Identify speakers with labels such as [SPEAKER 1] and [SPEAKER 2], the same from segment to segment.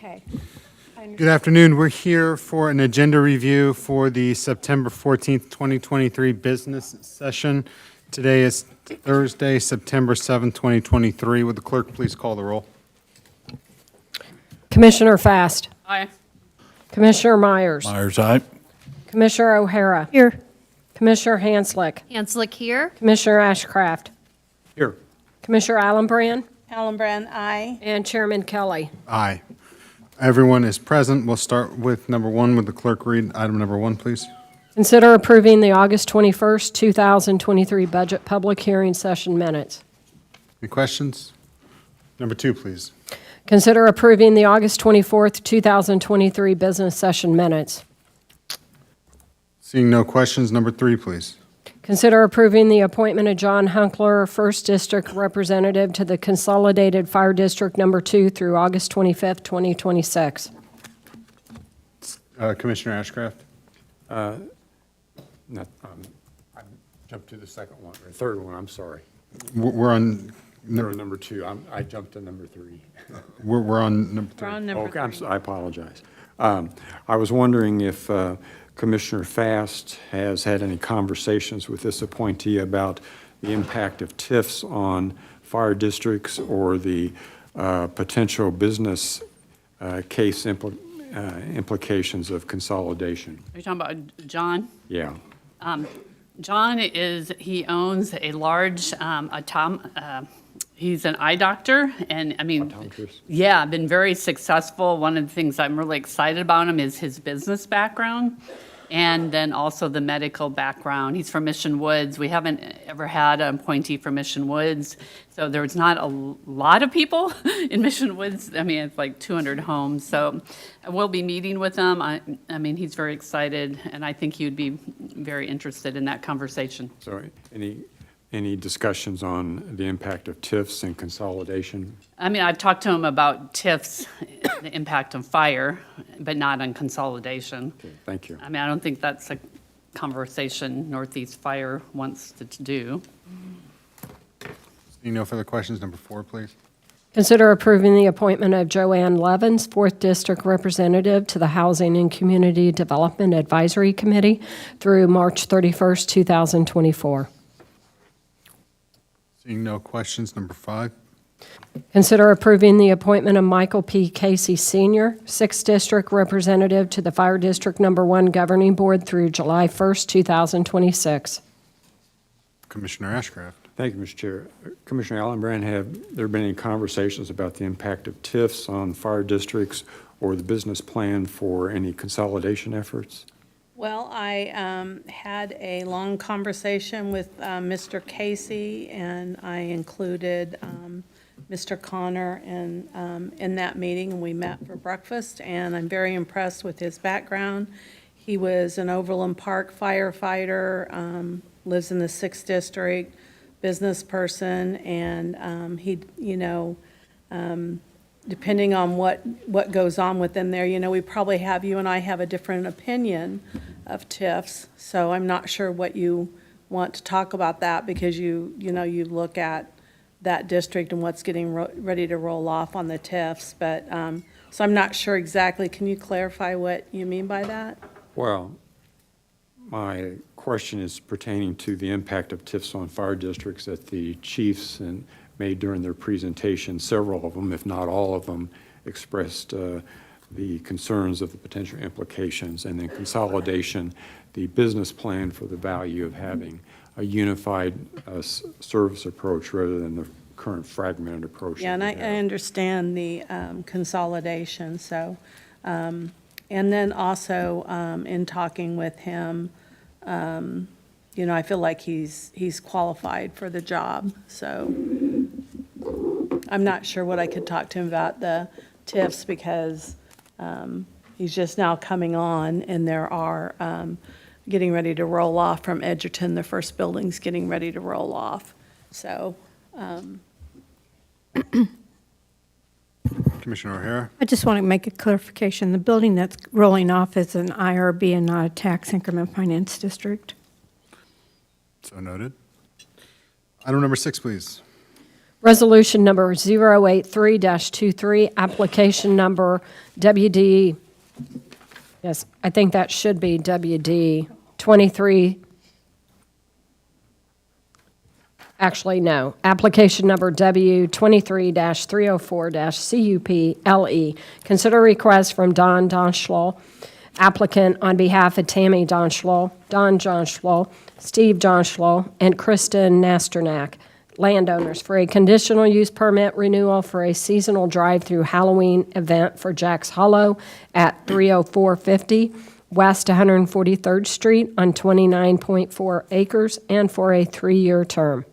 [SPEAKER 1] Okay.
[SPEAKER 2] Good afternoon. We're here for an agenda review for the September 14th, 2023 business session. Today is Thursday, September 7th, 2023. Would the clerk please call the roll?
[SPEAKER 1] Commissioner Fast.
[SPEAKER 3] Aye.
[SPEAKER 1] Commissioner Myers.
[SPEAKER 4] Myers, aye.
[SPEAKER 1] Commissioner O'Hara.
[SPEAKER 5] Here.
[SPEAKER 1] Commissioner Hanslick.
[SPEAKER 5] Hanslick here.
[SPEAKER 1] Commissioner Ashcraft.
[SPEAKER 4] Here.
[SPEAKER 1] Commissioner Allenbrand.
[SPEAKER 3] Allenbrand, aye.
[SPEAKER 1] And Chairman Kelly.
[SPEAKER 2] Aye. Everyone is present. We'll start with number one. Would the clerk read item number one, please?
[SPEAKER 1] Consider approving the August 21st, 2023 budget public hearing session minutes.
[SPEAKER 2] Any questions? Number two, please.
[SPEAKER 1] Consider approving the August 24th, 2023 business session minutes.
[SPEAKER 2] Seeing no questions, number three, please.
[SPEAKER 1] Consider approving the appointment of John Hunkler, 1st District Representative to the Consolidated Fire District Number 2 through August 25th, 2026.
[SPEAKER 2] Commissioner Ashcraft?
[SPEAKER 4] I jumped to the second one, or third one, I'm sorry.
[SPEAKER 2] We're on,
[SPEAKER 4] We're on number two. I jumped to number three.
[SPEAKER 2] we're on number
[SPEAKER 3] We're
[SPEAKER 2] three.
[SPEAKER 3] on number
[SPEAKER 4] Okay, I'm
[SPEAKER 3] three.
[SPEAKER 4] I apologize. I was wondering if Commissioner Fast has had any conversations with this appointee about the impact of TIFs on fire districts or the potential business case implications of consolidation.
[SPEAKER 3] Are you talking about John?
[SPEAKER 4] Yeah.
[SPEAKER 3] John he owns a large, he's an eye doctor, and I mean,
[SPEAKER 4] Optometrist.
[SPEAKER 3] yeah, been very successful. One of the things I'm really excited about him is his business background, and then also the medical background. He's from Mission Woods. We haven't ever had an appointee from Mission Woods, so there's not a lot of people in Mission Woods. I mean, it's like 200 homes, so we'll be meeting with him. I mean, he's very excited, and I think he would be very interested in that conversation.
[SPEAKER 4] So any discussions on the impact of TIFs and consolidation?
[SPEAKER 3] I mean, I've talked to him about TIFs, the impact of fire, but not on consolidation.
[SPEAKER 4] Okay, thank you.
[SPEAKER 3] I mean, I don't think that's a conversation Northeast Fire wants to do.
[SPEAKER 2] Seeing no further questions, number four, please.
[SPEAKER 1] Consider approving the appointment of Joanne Levens, 4th District Representative to the Housing and Community Development Advisory Committee through March 31st, 2024.
[SPEAKER 2] Seeing no questions, number five.
[SPEAKER 1] Consider approving the appointment of Michael P. Casey Sr., 6th District Representative to the Fire District Number 1 Governing Board through July 1st, 2026.
[SPEAKER 2] Commissioner Ashcraft?
[SPEAKER 4] Thank you, Mr. Chair. Commissioner Allenbrand, have there been any conversations about the impact of TIFs on fire districts or the business plan for any consolidation efforts?
[SPEAKER 5] Well, I had a long conversation with Mr. Casey, and I included Mr. Connor in that meeting. We met for breakfast, and I'm very impressed with his background. He was an Overland Park firefighter, lives in the 6th District, business person, and he, depending on what goes on within there, we probably have, you and I have a different opinion of TIFs, so I'm not sure what you want to talk about that, because you look at that district and what's getting ready to roll off on the TIFs, but, so I'm not sure exactly. Can you clarify what you mean by that?
[SPEAKER 4] Well, my question is pertaining to the impact of TIFs on fire districts that the chiefs made during their presentation. Several of them, if not all of them, expressed the concerns of the potential implications, and then consolidation, the business plan for the value of having a unified service approach rather than the current fragmented approach.
[SPEAKER 5] Yeah, and I understand the consolidation, so, and then also in talking with him, I feel like he's qualified for the job, so I'm not sure what I could talk to him about the TIFs, because he's just now coming on, and there are getting ready to roll off from Edgerton. The first building's getting ready to roll off, so.
[SPEAKER 2] Commissioner O'Hara?
[SPEAKER 6] I just want to make a clarification. The building that's rolling off is an IRB and not a tax increment finance district.
[SPEAKER 2] So noted. Item number six, please.
[SPEAKER 1] Resolution number 083-23, application number WD, yes, I think that should be WD 23. Actually, no. Application number W 23-304-CUP-LE. Consider request from Don Donschlaw, applicant on behalf of Tammy Donschlaw, Don Donschlaw, Steve Donschlaw, and Kristen Nasternak, landowners, for a conditional use permit renewal for a seasonal drive-through Halloween event for Jack's Hollow at 30450 West 143rd Street on 29.4 acres and for a 3-year term.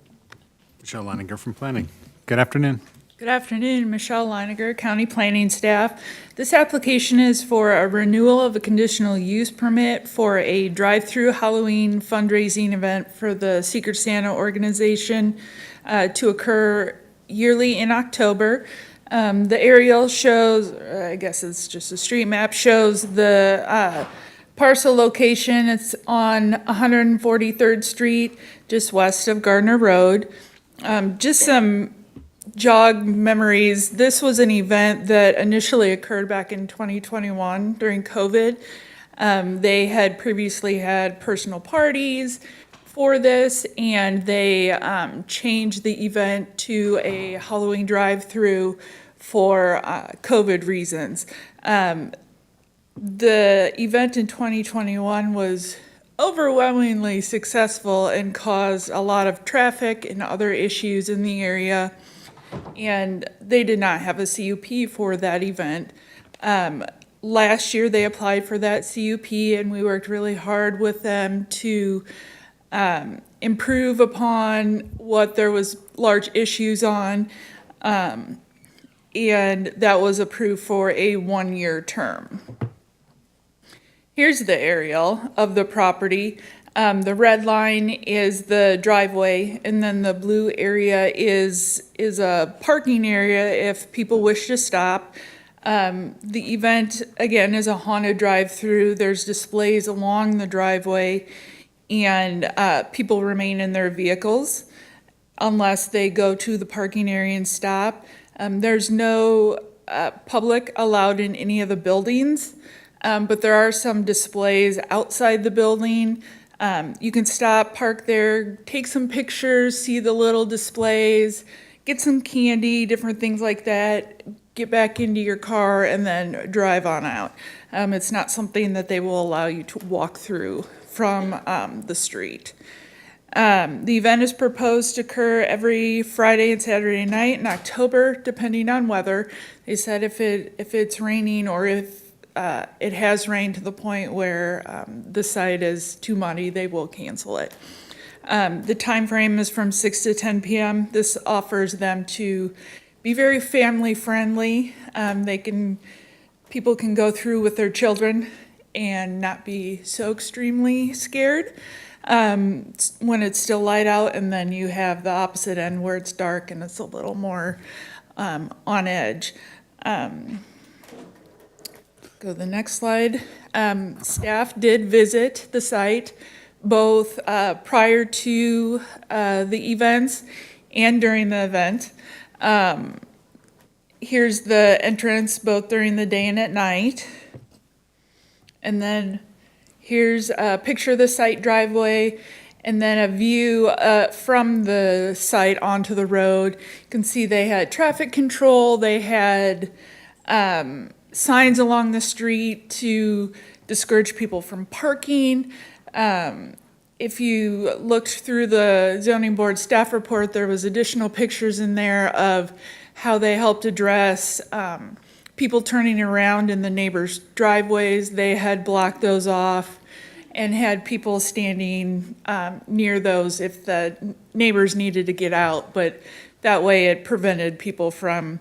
[SPEAKER 2] Michelle Leininger from Planning. Good afternoon.
[SPEAKER 7] Good afternoon, Michelle Leiniger, County Planning Staff. This application is for a renewal of a conditional use permit for a drive-through Halloween fundraising event for the Secret Santa organization to occur yearly in October. The aerial shows, I guess it's just a street map, shows the parcel location. It's on 143rd Street, just west of Gardner Road. Just some jog memories. This was an event that initially occurred back in 2021 during COVID. They had previously had personal parties for this, and they changed the event to a Halloween drive-through for COVID reasons. The event in 2021 was overwhelmingly successful and caused a lot of traffic and other issues in the area, and they did not have a CUP for that event. Last year they applied for that CUP, and we worked really hard with them to improve upon what there was large issues on, and that was approved for a 1-year term. Here's the aerial of the property. The red line is the driveway, and then the blue area is a parking area if people wish to stop. The event, again, is a haunted drive-through. There's displays along the driveway, and people remain in their vehicles unless they go to the parking area and stop. There's no public allowed in any of the buildings. But there are some displays outside the building. You can stop, park there, take some pictures, see the little displays, get some candy, different things like that, get back into your car, and then drive on out. It's not something that they will allow you to walk through from the street. The event is proposed to occur every Friday and Saturday night in October, depending on weather. They said if it's raining or if it has rained to the point where the site is too muddy, they will cancel it. The time frame is from 6 to 10 p.m. This offers them to be very family friendly. People can go through with their children and not be so extremely scared when it's still light out, and then you have the opposite end where it's dark and it's a little more on edge. Go to the next slide. Staff did visit the site both prior to the events and during the event. Here's the entrance both during the day and at night. And then here's a picture of the site driveway, and then a view from the site onto the road. You can see they had traffic control. They had signs along the street to discourage people from parking. If you looked through the zoning board staff report, there was additional pictures in there of how they helped address people turning around in the neighbors' driveways. They had blocked those off and had people standing near those if the neighbors needed to get out, but that way it prevented people from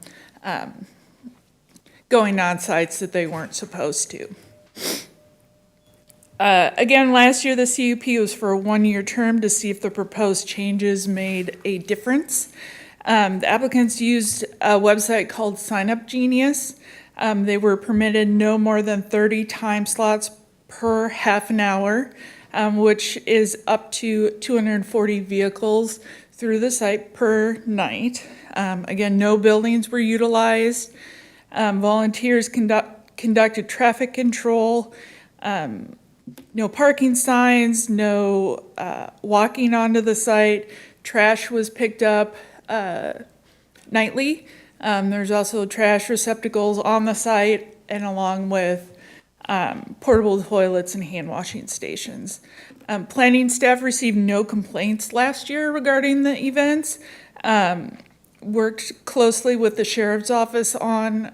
[SPEAKER 7] going on sites that they weren't supposed to. Again, last year the CUP was for a 1-year term to see if the proposed changes made a difference. The applicants used a website called Sign Up Genius. They were permitted no more than 30 time slots per half an hour, which is up to 240 vehicles through the site per night. Again, no buildings were utilized. Volunteers conducted traffic control, no parking signs, no walking onto the site. Trash was picked up nightly. There's also trash receptacles on the site, and along with portable toilets and hand washing stations. Planning staff received no complaints last year regarding the events. Worked closely with the sheriff's office on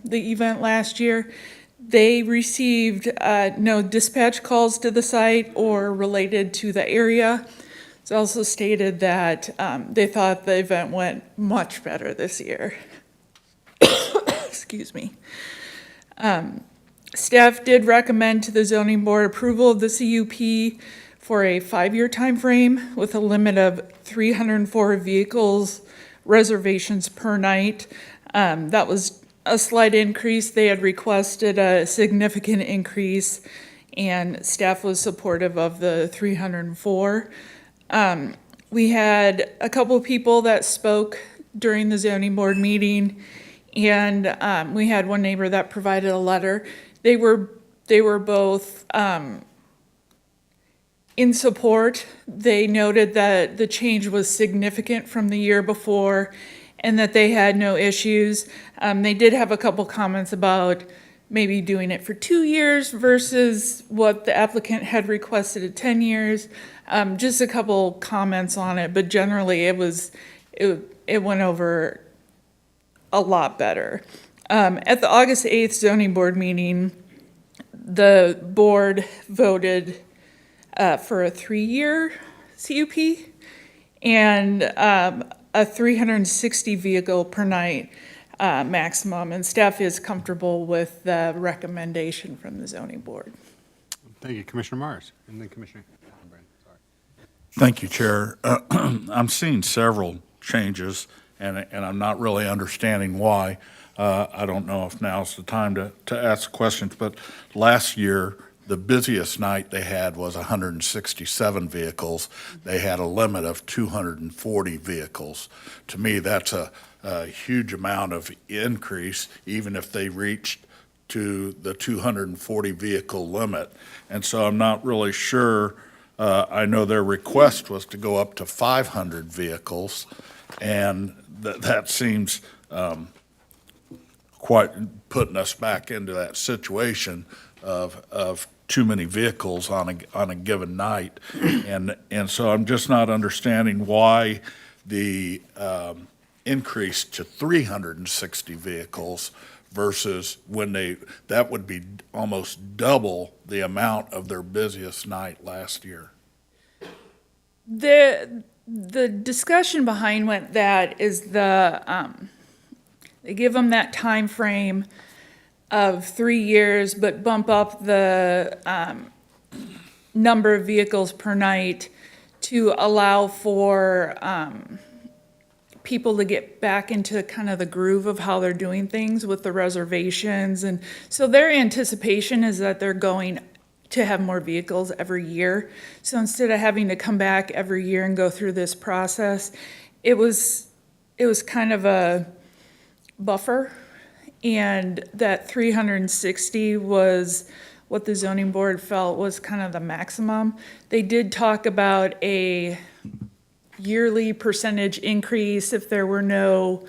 [SPEAKER 7] the event last year. They received no dispatch calls to the site or related to the area. It's also stated that they thought the event went much better this year. Excuse me. Staff did recommend to the zoning board approval of the CUP for a 5-year time frame with a limit of 304 vehicles reservations per night. That was a slight increase. They had requested a significant increase, and staff was supportive of the 304. We had a couple of people that spoke during the zoning board meeting, and we had one neighbor that provided a letter. They were both in support. They noted that the change was significant from the year before and that they had no issues. They did have a couple comments about maybe doing it for 2 years versus what the applicant had requested at 10 years. Just a couple comments on it, but generally it went over a lot better. At the August 8th zoning board meeting, the board voted for a 3-year CUP and a 360 vehicle per night maximum, and staff is comfortable with the recommendation from the zoning board.
[SPEAKER 2] Thank you, Commissioner Mars, and then Commissioner Brand, sorry.
[SPEAKER 8] Thank you, Chair. I'm seeing several changes, and I'm not really understanding why. I don't know if now's the time to ask questions, but last year, the busiest night they had was 167 vehicles. They had a limit of 240 vehicles. To me, that's a huge amount of increase, even if they reached to the 240 vehicle limit. And so I'm not really sure. I know their request was to go up to 500 vehicles, and that seems quite putting us back into that situation of too many vehicles on a given night. And so I'm just not understanding why the increase to 360 vehicles versus that would be almost double the amount of their busiest night last year.
[SPEAKER 7] The discussion behind that is they give them that time frame of 3 years, but bump up the number of vehicles per night to allow for people to get back into kind of the groove of how they're doing things with the reservations. And so their anticipation is that they're going to have more vehicles every year. So instead of having to come back every year and go through this process, it was kind of a buffer. And that 360 was what the zoning board felt was kind of the maximum. They did talk about a yearly percentage increase if there were no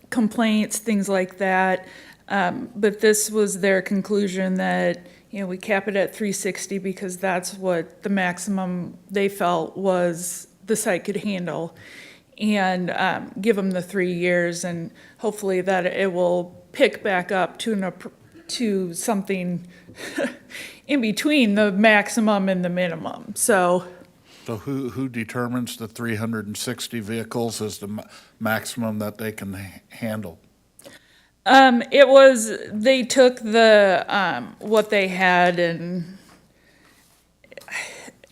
[SPEAKER 7] complaints, things like that. But this was their conclusion that, we cap it at 360 because that's what the maximum they felt was the site could handle. And give them the 3 years, and hopefully that it will pick back up to something in between the maximum and the minimum. So
[SPEAKER 8] who determines the 360 vehicles as the maximum that they can handle?
[SPEAKER 7] They took the what they had, and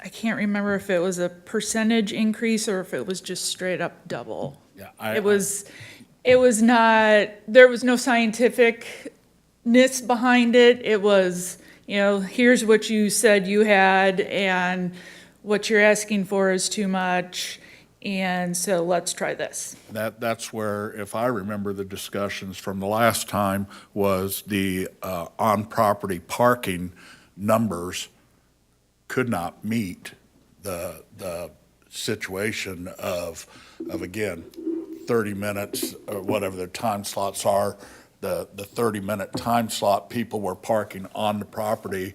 [SPEAKER 7] I can't remember if it was a percentage increase or if it was just straight up double.
[SPEAKER 8] Yeah,
[SPEAKER 7] It was not, there was no scientificness behind it. It was, here's what you said you had, and what you're asking for is too much, and so let's try this.
[SPEAKER 8] That's where, if I remember the discussions from the last time, was the on-property parking numbers could not meet the situation of again, 30 minutes, or whatever their time slots are, the 30-minute time slot, people were parking on the property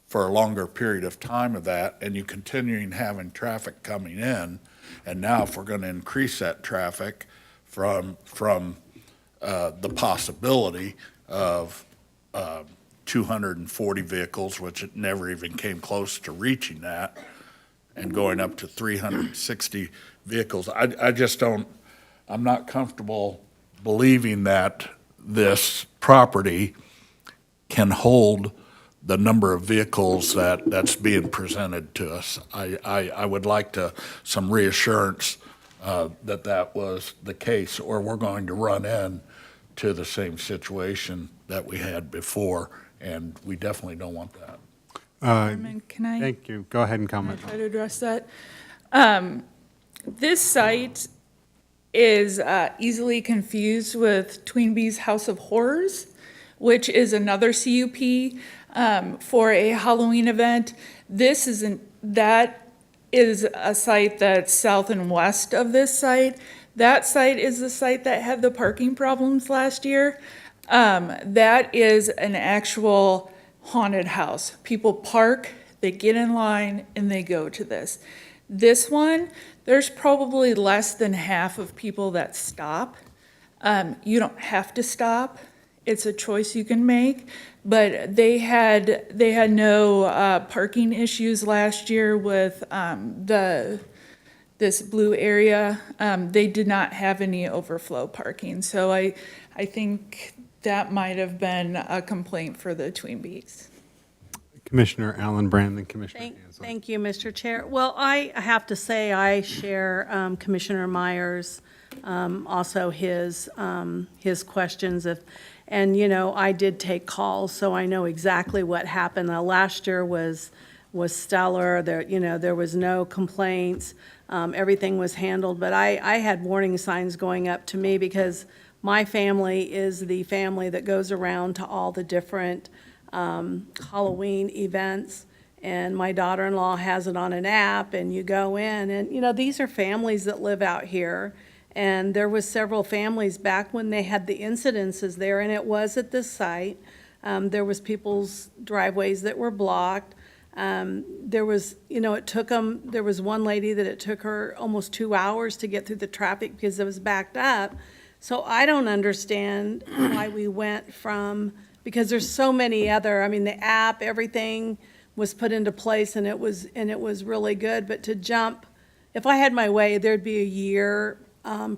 [SPEAKER 8] for a longer period of time of that, and you continuing having traffic coming in. And now if we're going to increase that traffic from the possibility of 240 vehicles, which it never even came close to reaching that, and going up to 360 vehicles, I just don't, I'm not comfortable believing that this property can hold the number of vehicles that's being presented to us. I would like some reassurance that was the case, or we're going to run into the same situation that we had before, and we definitely don't want that.
[SPEAKER 7] Chairman, can I?
[SPEAKER 2] Thank you. Go ahead and
[SPEAKER 7] Can I
[SPEAKER 2] comment.
[SPEAKER 7] try to address that? This site is easily confused with Tweenby's House of Horrors, which is another CUP for a Halloween event. That is a site that's south and west of this site. That site is the site that had the parking problems last year. That is an actual haunted house. People park, they get in line, and they go to this. This one, there's probably less than half of people that stop. You don't have to stop. It's a choice you can make. But they had no parking issues last year with this blue area. They did not have any overflow parking. So I think that might have been a complaint for the Tweenbys.
[SPEAKER 2] Commissioner Allen Brand, Commissioner Ansley.
[SPEAKER 5] Thank you, Mr. Chair. Well, I have to say I share Commissioner Myers, also his questions of, and, you know, I did take calls, so I know exactly what happened. Last year was stellar. There was no complaints. Everything was handled, but I had warning signs going up to me because my family is the family that goes around to all the different Halloween events, and my daughter-in-law has it on an app, and you go in, and, these are families that live out here, and there was several families back when they had the incidences there, and it was at this site. There was people's driveways that were blocked. There was, it took them, there was one lady that it took her almost 2 hours to get through the traffic because it was backed up. So I don't understand why we went from, because there's so many other, the app, everything was put into place and it was really good, but to jump, if I had my way, there'd be a year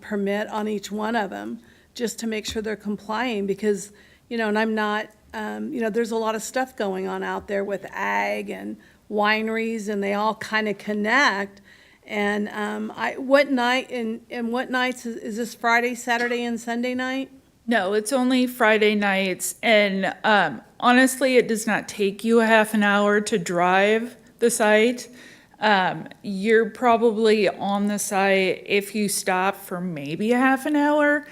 [SPEAKER 5] permit on each one of them just to make sure they're complying because, and I'm not, there's a lot of stuff going on out there with ag and wineries and they all kind of connect. And what night and what nights is this Friday, Saturday, and Sunday night?
[SPEAKER 7] No, it's only Friday nights, and honestly, it does not take you a half an hour to drive the site. You're probably on the site if you stop for maybe a half an hour.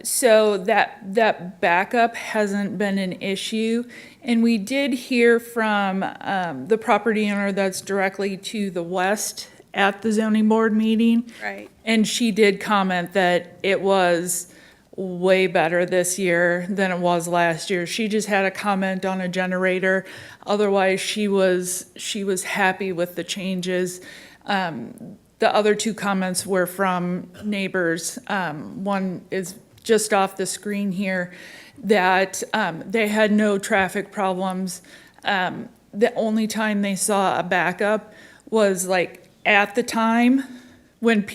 [SPEAKER 7] So that backup hasn't been an issue. And we did hear from the property owner that's directly to the west at the zoning board meeting.
[SPEAKER 5] Right.
[SPEAKER 7] And she did comment that it was way better this year than it was last year. She just had a comment on a generator. Otherwise, she was happy with the changes. The other two comments were from neighbors. One is just off the screen here, that they had no traffic problems. The only time they saw a backup was like at the time when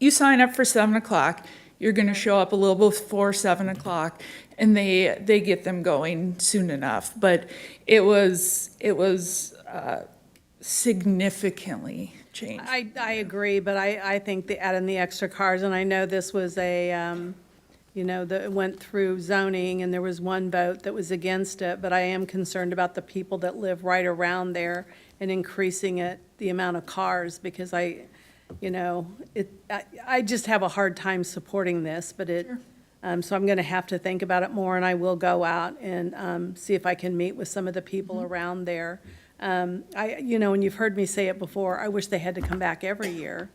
[SPEAKER 7] you sign up for 7 o'clock, you're gonna show up a little before 7 o'clock, and they get them going soon enough. But it was significantly changed.
[SPEAKER 5] I agree, but I think adding the extra cars, and I know this was a, that went through zoning, and there was one vote that was against it, but I am concerned about the people that live right around there and increasing the amount of cars, because I just have a hard time supporting this, but so I'm going to have to think about it more, and I will go out and see if I can meet with some of the people around there. And you've heard me say it before, I wish they had to come back every year,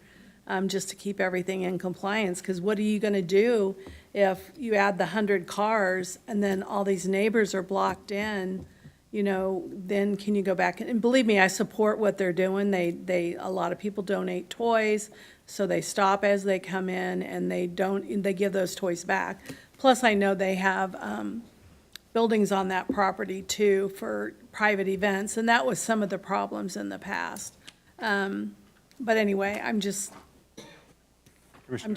[SPEAKER 5] just to keep everything in compliance, because what are you going to do if you add the 100 cars and then all these neighbors are blocked in? Then can you go back? And believe me, I support what they're doing. A lot of people donate toys, so they stop as they come in and they give those toys back. Plus, I know they have buildings on that property too for private events, and that was some of the problems in the past. But anyway, I'm just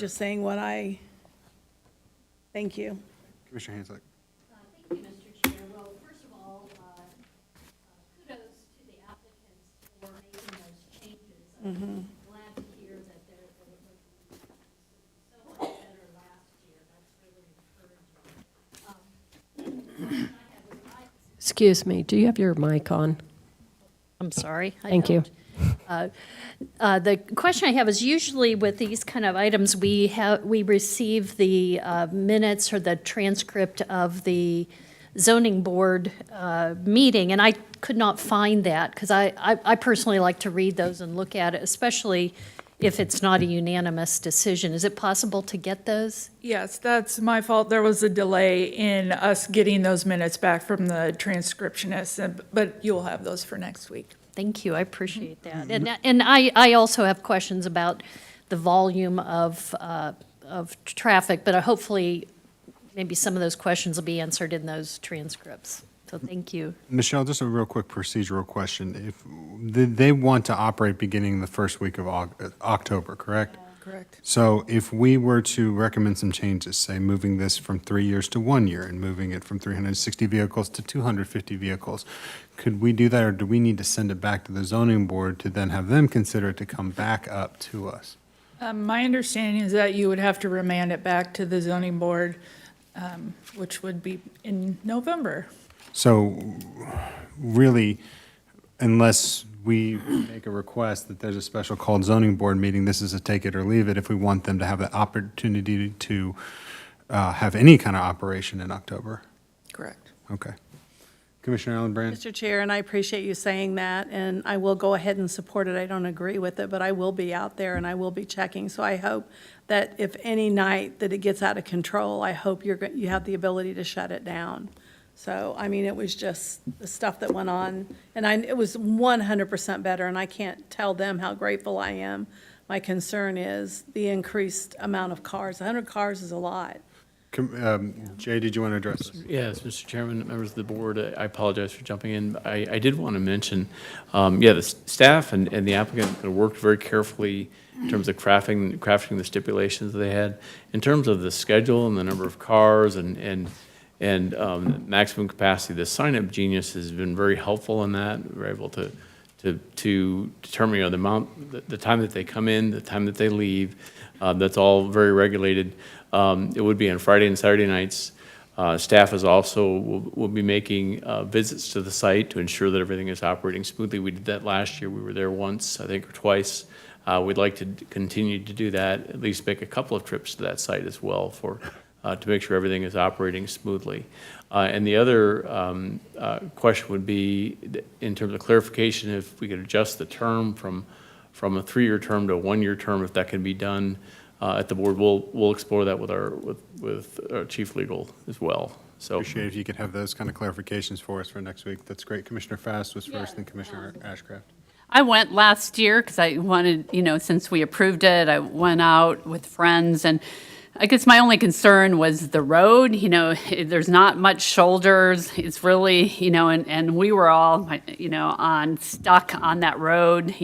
[SPEAKER 5] saying thank you.
[SPEAKER 2] Commissioner Hanslick.
[SPEAKER 9] Thank you, Mr. Chair. Well, first of all, kudos to the applicants for making those changes. I'm glad to hear that they're looking so much better last year. That's really encouraging.
[SPEAKER 1] Excuse me, do you have your mic on?
[SPEAKER 9] I'm sorry. I
[SPEAKER 1] Thank you.
[SPEAKER 9] don't. The question I have is usually with these kind of items, we receive the minutes or the transcript of the zoning board meeting, and I could not find that, because I personally like to read those and look at it, especially if it's not a unanimous decision. Is it possible to get those?
[SPEAKER 7] Yes, that's my fault. There was a delay in us getting those minutes back from the transcriptionist, but you'll have those for next week.
[SPEAKER 9] Thank you, I appreciate that. And I also have questions about the volume of traffic, but hopefully, maybe some of those questions will be answered in those transcripts. So thank you.
[SPEAKER 2] Michelle, just a real quick procedural question. If they want to operate beginning the first week of October, correct?
[SPEAKER 7] Correct.
[SPEAKER 2] So if we were to recommend some changes, say moving this from 3 years to 1 year and moving it from 360 vehicles to 250 vehicles, could we do that, or do we need to send it back to the zoning board to then have them consider it to come back up to us?
[SPEAKER 7] My understanding is that you would have to remand it back to the zoning board, which would be in November.
[SPEAKER 2] So really, unless we make a request that there's a special called zoning board meeting, this is a take it or leave it if we want them to have the opportunity to have any kind of operation in October.
[SPEAKER 7] Correct.
[SPEAKER 2] Okay. Commissioner Allen Brand?
[SPEAKER 5] Mr. Chair, and I appreciate you saying that, and I will go ahead and support it. I don't agree with it, but I will be out there and I will be checking. So I hope that if any night that it gets out of control, I hope you have the ability to shut it down. So, I mean, it was just the stuff that went on, and it was 100% better, and I can't tell them how grateful I am. My concern is the increased amount of cars. 100 cars is a lot.
[SPEAKER 2] Jay, did you want to address this?
[SPEAKER 10] Yes, Mr. Chairman, members of the board, I apologize for jumping in. I did want to mention, the staff and the applicant worked very carefully in terms of crafting the stipulations that they had. In terms of the schedule and the number of cars and maximum capacity, the Sign Up Genius has been very helpful in that. We're able to determine the amount, the time that they come in, the time that they leave. That's all very regulated. It would be on Friday and Saturday nights. Staff is also will be making visits to the site to ensure that everything is operating smoothly. We did that last year. We were there once, I think, or twice. We'd like to continue to do that, at least make a couple of trips to that site as well to make sure everything is operating smoothly. And the other question would be, in terms of clarification, if we could adjust the term from a 3-year term to a 1-year term, if that can be done at the board, we'll explore that with our chief legal as well. So
[SPEAKER 2] Appreciate if you could have those kind of clarifications for us for next week. That's great. Commissioner Fast was first, then Commissioner Ashcraft.
[SPEAKER 3] I went last year because I wanted, since we approved it, I went out with friends, and I guess my only concern was the road. There's not much shoulders. It's really, and we were all, stuck on that road,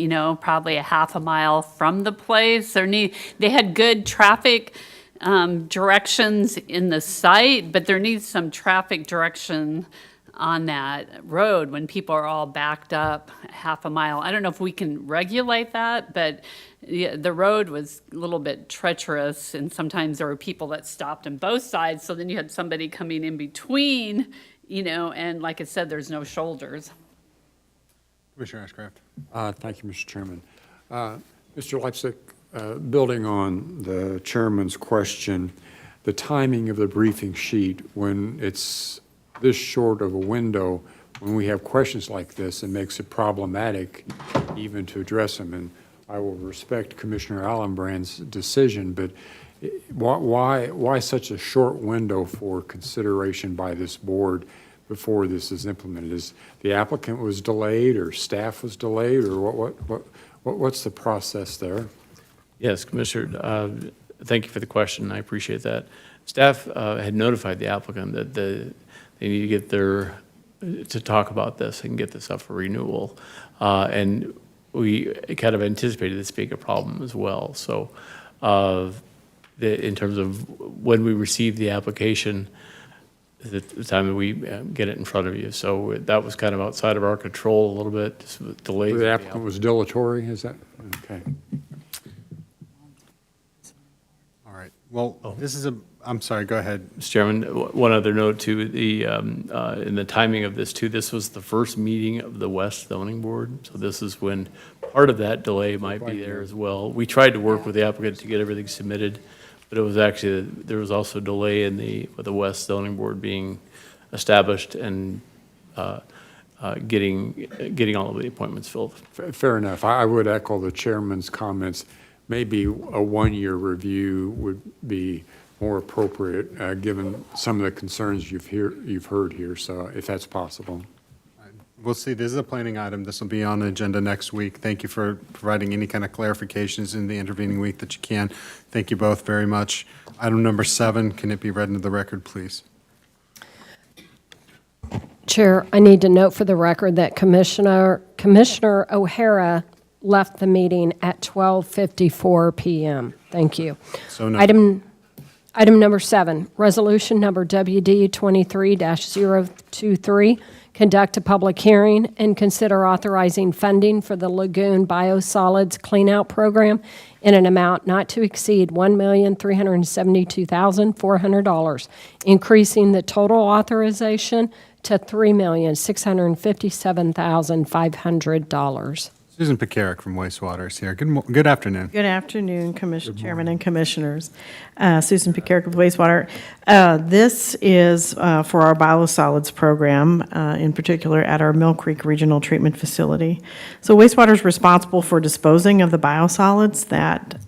[SPEAKER 3] probably a half a mile from the place. They had good traffic directions in the site, but there needs some traffic direction on that road when people are all backed up half a mile. I don't know if we can regulate that, but the road was a little bit treacherous, and sometimes there were people that stopped on both sides, so then you had somebody coming in between, and like I said, there's no shoulders.
[SPEAKER 2] Commissioner Ashcraft.
[SPEAKER 4] Thank you, Mr. Chairman. Mr. Leipzig, building on the chairman's question, the timing of the briefing sheet, when it's this short of a window, when we have questions like this, it makes it problematic even to address them. And I will respect Commissioner Allenbrand's decision, but why such a short window for consideration by this board before this is implemented? Is the applicant was delayed, or staff was delayed, or what's the process there?
[SPEAKER 10] Yes, Commissioner, thank you for the question. I appreciate that. Staff had notified the applicant that they need to get to talk about this and get this up for renewal. And we kind of anticipated this being a problem as well. So in terms of when we receive the application, the time that we get it in front of you. So that was kind of outside of our control a little bit, just with delays.
[SPEAKER 4] The applicant was dilatory, is that? Okay.
[SPEAKER 2] All right. Well, this is I'm sorry, go ahead.
[SPEAKER 10] Mr. Chairman, one other note too, in the timing of this too, this was the first meeting of the West Zoning Board. So this is when part of that delay might be there as well. We tried to work with the applicant to get everything submitted, but it was actually, there was also delay with the West Zoning Board being established and getting all of the appointments filled.
[SPEAKER 4] Fair enough. I would echo the chairman's comments. Maybe a one-year review would be more appropriate, given some of the concerns you've heard here, so if that's possible.
[SPEAKER 2] We'll see. This is a planning item. This will be on the agenda next week. Thank you for providing any kind of clarifications in the intervening week that you can. Thank you both very much. Item number 7, can it be read into the record, please?
[SPEAKER 1] Chair, I need to note for the record that Commissioner O'Hara left the meeting at 12:54 p.m. Thank you.
[SPEAKER 2] So noted.
[SPEAKER 1] Item number 7, resolution number WD 23-023, conduct a public hearing and consider authorizing funding for the Lagoon Biosolids Cleanout Program in an amount not to exceed $1,372,400, increasing the total authorization to $3,657,500.
[SPEAKER 2] Susan Pekarik from Wastewater is here. Good afternoon.
[SPEAKER 11] Good afternoon, Chairman and Commissioners. Susan Pekarik of Wastewater. This is for our biosolids program, in particular at our Mill Creek Regional Treatment Facility. So wastewater is responsible for disposing of the biosolids that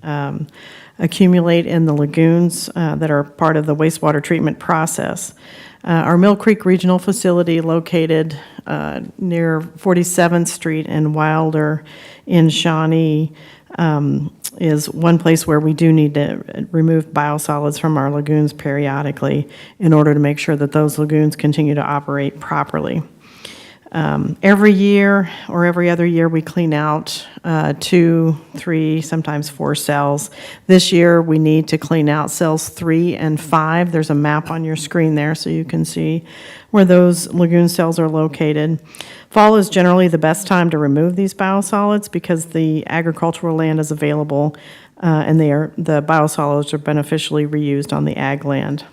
[SPEAKER 11] accumulate in the lagoons that are part of the wastewater treatment process. Our Mill Creek Regional Facility, located near 47th Street and Wilder in Shawnee, is one place where we do need to remove biosolids from our lagoons periodically in order to make sure that those lagoons continue to operate properly. Every year or every other year, we clean out 2, 3, sometimes 4 cells. This year, we need to clean out cells 3 and 5. There's a map on your screen there so you can see where those lagoon cells are located. Fall is generally the best time to remove these biosolids because the agricultural land is available and the biosolids are beneficially reused on the ag land.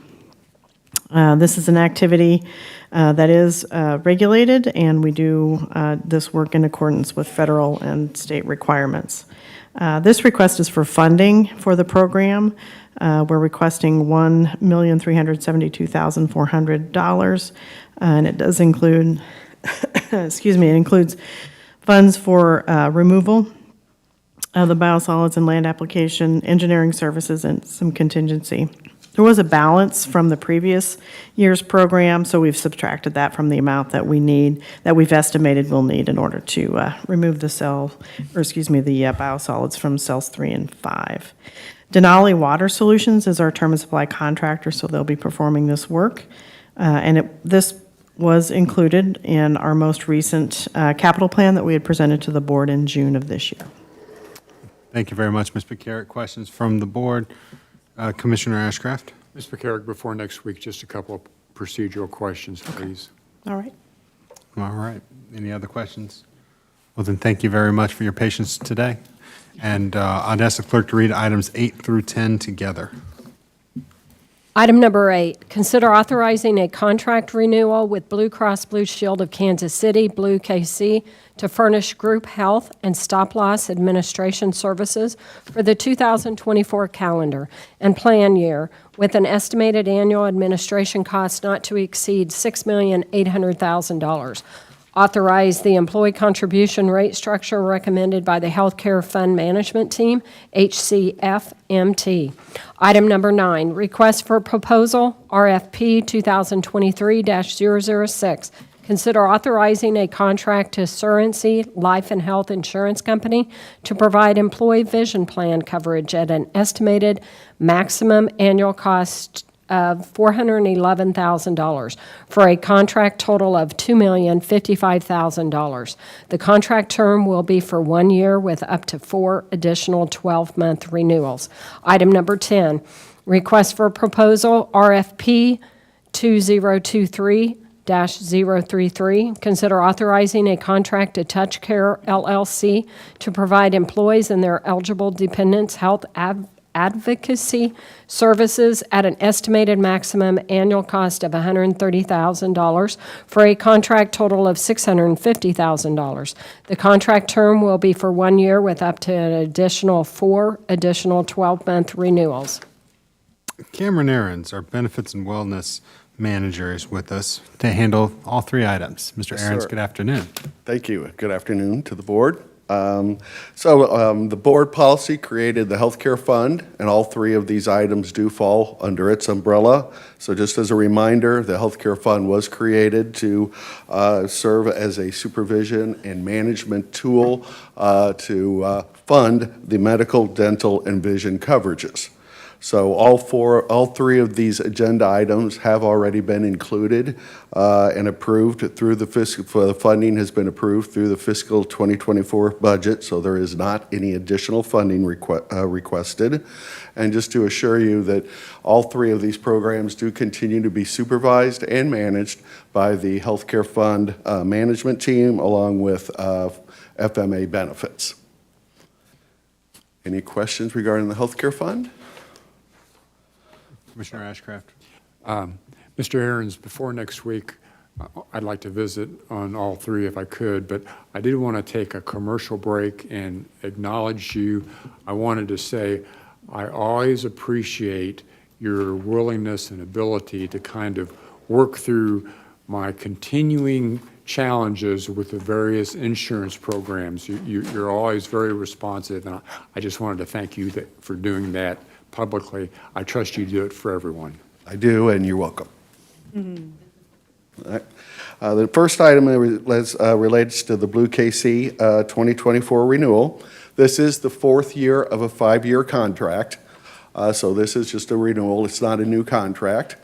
[SPEAKER 11] This is an activity that is regulated, and we do this work in accordance with federal and state requirements. This request is for funding for the program. We're requesting $1,372,400, and it does include, it includes funds for removal of the biosolids and land application, engineering services, and some contingency. There was a balance from the previous year's program, so we've subtracted that from the amount that we need, that we've estimated we'll need in order to remove the biosolids from cells 3 and 5. Denali Water Solutions is our term and supply contractor, so they'll be performing this work. This was included in our most recent capital plan that we had presented to the board in June of this year.
[SPEAKER 2] Thank you very much, Ms. Pekarik. Questions from the board? Commissioner Ashcraft?
[SPEAKER 4] Ms. Pekarik, before next week, just a couple of procedural questions, please.
[SPEAKER 11] All right.
[SPEAKER 2] All right. Any other questions? Well, then, thank you very much for your patience today. And I'd ask the clerk to read items 8 through 10 together.
[SPEAKER 1] Item number 8, consider authorizing a contract renewal with Blue Cross Blue Shield of Kansas City, Blue KC, to furnish group health and stop-loss administration services for the 2024 calendar and plan year, with an estimated annual administration cost not to exceed $6,800,000. Authorize the employee contribution rate structure recommended by the Healthcare Fund Management Team, HCFMT. Item number 9, request for proposal, RFP 2023-006. Consider authorizing a contract to Surrency Life and Health Insurance Company to provide employee vision plan coverage at an estimated maximum annual cost of $411,000 for a contract total of $2,055,000. The contract term will be for 1 year with up to 4 additional 12-month renewals. Item number 10, request for proposal, RFP 2023-033. Consider authorizing a contract to Touch Care LLC to provide employees and their eligible dependents health advocacy services at an estimated maximum annual cost of $130,000 for a contract total of $650,000. The contract term will be for 1 year with up to an additional 4 additional 12-month renewals.
[SPEAKER 2] Cameron Aarons, our Benefits and Wellness Manager, is with us to handle all 3 items. Mr.
[SPEAKER 12] Yes,
[SPEAKER 2] Aarons,
[SPEAKER 12] sir.
[SPEAKER 2] good afternoon.
[SPEAKER 12] Thank you. Good afternoon to the board. The board policy created the healthcare fund, and all 3 of these items do fall under its umbrella. So just as a reminder, the healthcare fund was created to serve as a supervision and management tool to fund the medical, dental, and vision coverages. So all 3 of these agenda items have already been included and approved through the fiscal, the funding has been approved through the fiscal 2024 budget, so there is not any additional funding requested. And just to assure you that all 3 of these programs do continue to be supervised and managed by the Healthcare Fund Management Team along with FMA benefits. Any questions regarding the Healthcare Fund?
[SPEAKER 2] Commissioner Ashcraft.
[SPEAKER 4] Mr. Aarons, before next week, I'd like to visit on all 3 if I could, but I did want to take a commercial break and acknowledge you. I wanted to say I always appreciate your willingness and ability to kind of work through my continuing challenges with the various insurance programs. You're always very responsive, and I just wanted to thank you for doing that publicly. I trust you do it for everyone.
[SPEAKER 12] I do, and you're welcome. All right. The first item relates to the Blue KC 2024 renewal. This is the 4th year of a 5-year contract. So this is just a renewal. It's not a new contract.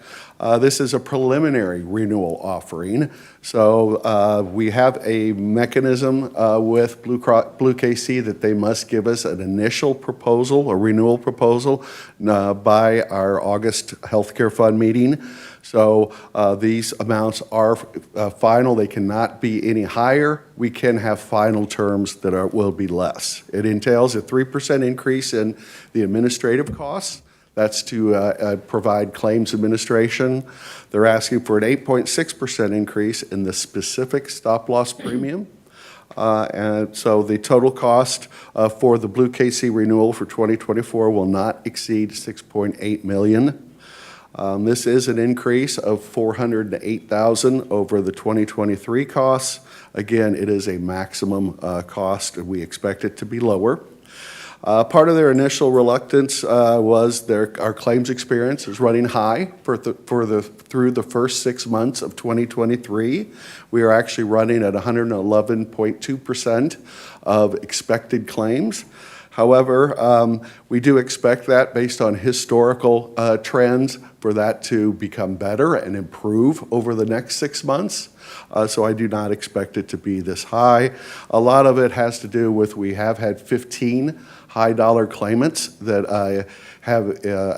[SPEAKER 12] This is a preliminary renewal offering. So we have a mechanism with Blue KC that they must give us an initial proposal, a renewal proposal, by our August Healthcare Fund meeting. So these amounts are final. They cannot be any higher. We can have final terms that will be less. It entails a 3% increase in the administrative costs. That's to provide claims administration. They're asking for an 8.6% increase in the specific stop-loss premium. And so the total cost for the Blue KC renewal for 2024 will not exceed $6.8 million. This is an increase of $408,000 over the 2023 costs. Again, it is a maximum cost, and we expect it to be lower. Part of their initial reluctance was our claims experience is running high through the first 6 months of 2023. We are actually running at 111.2% of expected claims. However, we do expect that, based on historical trends, for that to become better and improve over the next 6 months. So I do not expect it to be this high. A lot of it has to do with, we have had 15 high-dollar claimants that have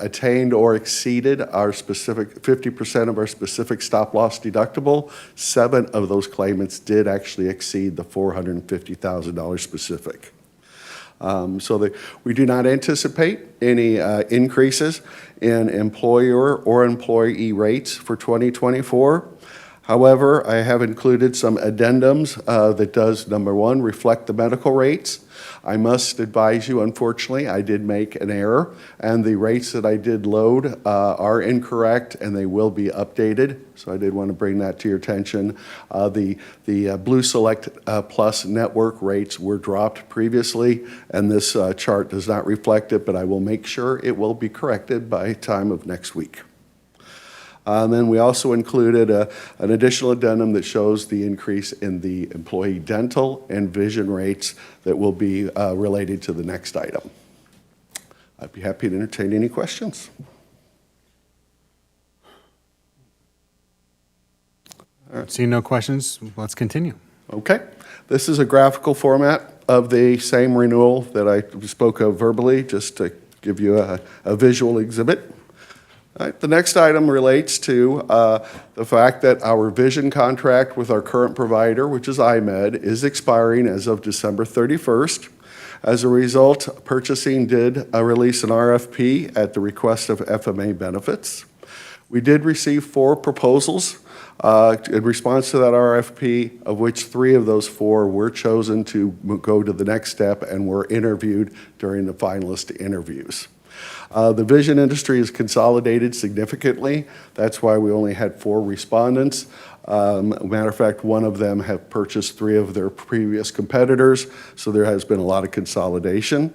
[SPEAKER 12] attained or exceeded our specific 50% of our specific stop-loss deductible. 7 of those claimants did actually exceed the $450,000 specific. We do not anticipate any increases in employer or employee rates for 2024. However, I have included some addendums that does, number one, reflect the medical rates. I must advise you, unfortunately, I did make an error, and the rates that I did load are incorrect, and they will be updated. So I did want to bring that to your attention. The Blue Select Plus network rates were dropped previously, and this chart does not reflect it, but I will make sure it will be corrected by time of next week. And then we also included an additional addendum that shows the increase in the employee dental and vision rates that will be related to the next item. I'd be happy to entertain any questions.
[SPEAKER 2] All right, seeing no questions, let's continue.
[SPEAKER 12] Okay. This is a graphical format of the same renewal that I spoke of verbally, just to give you a visual exhibit. All right, the next item relates to the fact that our vision contract with our current provider, which is IMED, is expiring as of December 31st. As a result, purchasing did release an RFP at the request of FMA Benefits. We did receive 4 proposals in response to that RFP, of which 3 of those 4 were chosen to go to the next step and were interviewed during the finalist interviews. The vision industry is consolidated significantly. That's why we only had 4 respondents. Matter of fact, one of them have purchased 3 of their previous competitors, so there has been a lot of consolidation.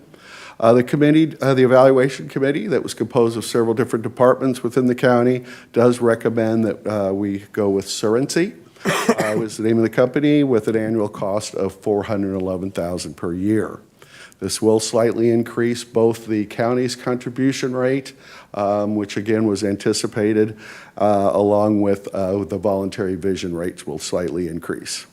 [SPEAKER 12] The evaluation committee, that was composed of several different departments within the county, does recommend that we go with Surency. Was the name of the company, with an annual cost of $411,000 per year. This will slightly increase both the county's contribution rate, which again was anticipated, along with the voluntary vision rates will slightly increase.